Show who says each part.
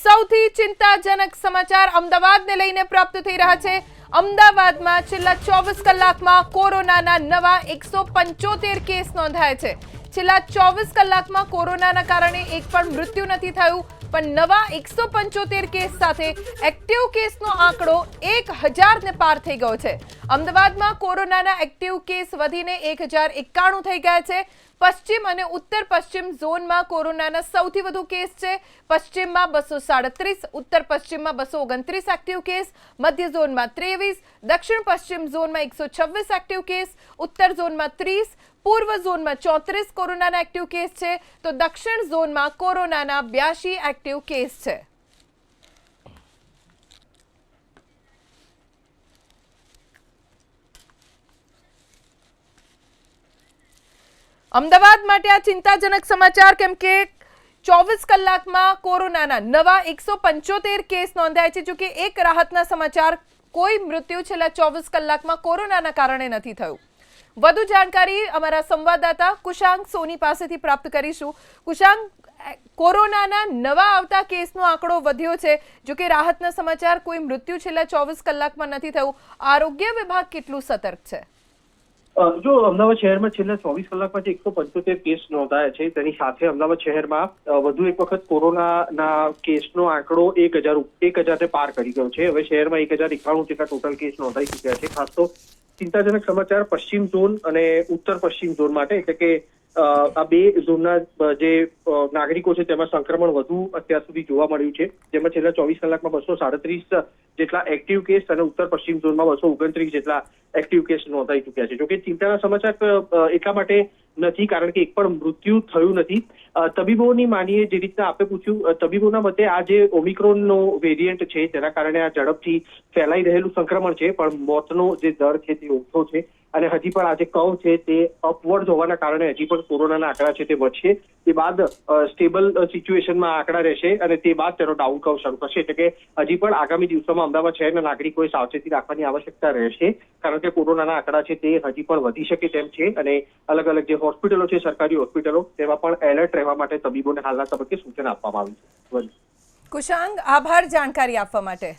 Speaker 1: સૌથી ચિંતાજનક સમાચાર અમદાવાદને લઈને પ્રાપ્ત થઈ રહ્યા છે। અમદાવાદમાં છેલ્લા 24 કલાકમાં કોરોનાના નવા 175 કેસ નોંધાયા છે। છેલ્લા 24 કલાકમાં કોરોનાના કારણે એક પણ મૃત્યુ નથી થયું, પણ નવા 175 કેસ સાથે એક્ટિવ કેસનો આંકડો 1000 ને પાર થઈ ગયો છે। અમદાવાદમાં કોરોનાના એક્ટિવ કેસ વધીને 1091 થઈ ગયા છે। પશ્ચિમ અને ઉત્તર પશ્ચિમ ઝોનમાં કોરોનાના સૌથી વધુ કેસ છે। પશ્ચિમમાં 237, ઉત્તર પશ્ચિમમાં 229 એક્ટિવ કેસ, મધ્ય ઝોનમાં 23, દક્ષિણ પશ્ચિમ ઝોનમાં 126 એક્ટિવ કેસ, ઉત્તર ઝોનમાં 30, પૂર્વ ઝોનમાં 34 કોરોનાના એક્ટિવ કેસ છે, તો દક્ષિણ ઝોનમાં કોરોનાના 82 એક્ટિવ કેસ છે। અમદાવાદ માટે આ ચિંતાજનક સમાચાર, કેમ કે 24 કલાકમાં કોરોનાના નવા 175 કેસ નોંધાયા છે। જો કે એક રાહતના સમાચાર, કોઈ મૃત્યુ છેલ્લા 24 કલાકમાં કોરોનાના કારણે નથી થયું। વધુ જાણકારી અમારા સંવાદદાતા કુશાંગ સોની પાસેથી પ્રાપ્ત કરીશું। કુશાંગ, કોરોનાના નવા આવતા કેસનો આંકડો વધ્યો છે, જો કે રાહતના સમાચાર, કોઈ મૃત્યુ છેલ્લા 24 કલાકમાં નથી થયું। આરોગ્ય વિભાગ કેટલું સતર્ક છે?
Speaker 2: જો અમદાવાદ શહેરમાં છેલ્લા 24 કલાકમાં જે 175 કેસ નોંધાયા છે, તેની સાથે અમદાવાદ શહેરમાં વધુ એક વખત કોરોનાના કેસનો આંકડો 1000 ને પાર કરી ગયો છે। હવે શહેરમાં 1091 જેટલા ટોટલ કેસ નોંધાઈ ચૂક્યા છે। ખાસ તો ચિંતાજનક સમાચાર પશ્ચિમ ઝોન અને ઉત્તર પશ્ચિમ ઝોન માટે, એટલે કે આ બે ઝોનના જે નાગરિકો છે તેમાં સંક્રમણ વધુ અત્યાર સુધી જોવા મળ્યું છે, જેમાં છેલ્લા 24 કલાકમાં 237 જેટલા એક્ટિવ કેસ અને ઉત્તર પશ્ચિમ ઝોનમાં 229 જેટલા એક્ટિવ કેસ નોંધાઈ ચૂક્યા છે। જોકે ચિંતાના સમાચાર એટલા માટે નથી કારણ કે એક પણ મૃત્યુ થયું નથી। તબીબોની માનીએ, જે રીતના આપણે પૂછ્યું, તબીબોના મતે આ જે ઓમિક્રોનનો વેરિયન્ટ છે તેના કારણે આ ઝડપથી ફેલાઈ રહેલું સંક્રમણ છે, પણ મોતનો જે દર છે તે ઓછો છે અને હજી પણ આ જે કર્વ છે તે અપવર્ડ હોવાના કારણે હજી પણ કોરોનાના આંકડા છે તે વધશે। તે બાદ સ્ટેબલ સિચ્યુએશનમાં આંકડા રહેશે અને તે બાદ તેનો ડાઉન કર્વ શરૂ થશે। એટલે કે હજી પણ આગામી દિવસોમાં અમદાવાદ શહેરના નાગરિકોએ સાવચેતી રાખવાની આવશ્યકતા રહેશે, કારણ કે કોરોનાના આંકડા છે તે હજી પણ વધી શકે તેમ છે અને અલગ અલગ જે હોસ્પિટલો છે, સરકારી હોસ્પિટલો, તેમાં પણ એલર્ટ રહેવા માટે તબીબોને હાલના તબક્કે સૂચના આપવામાં આવી છે।
Speaker 1: કુશાંગ, આભાર જાણકારી આપવા માટે।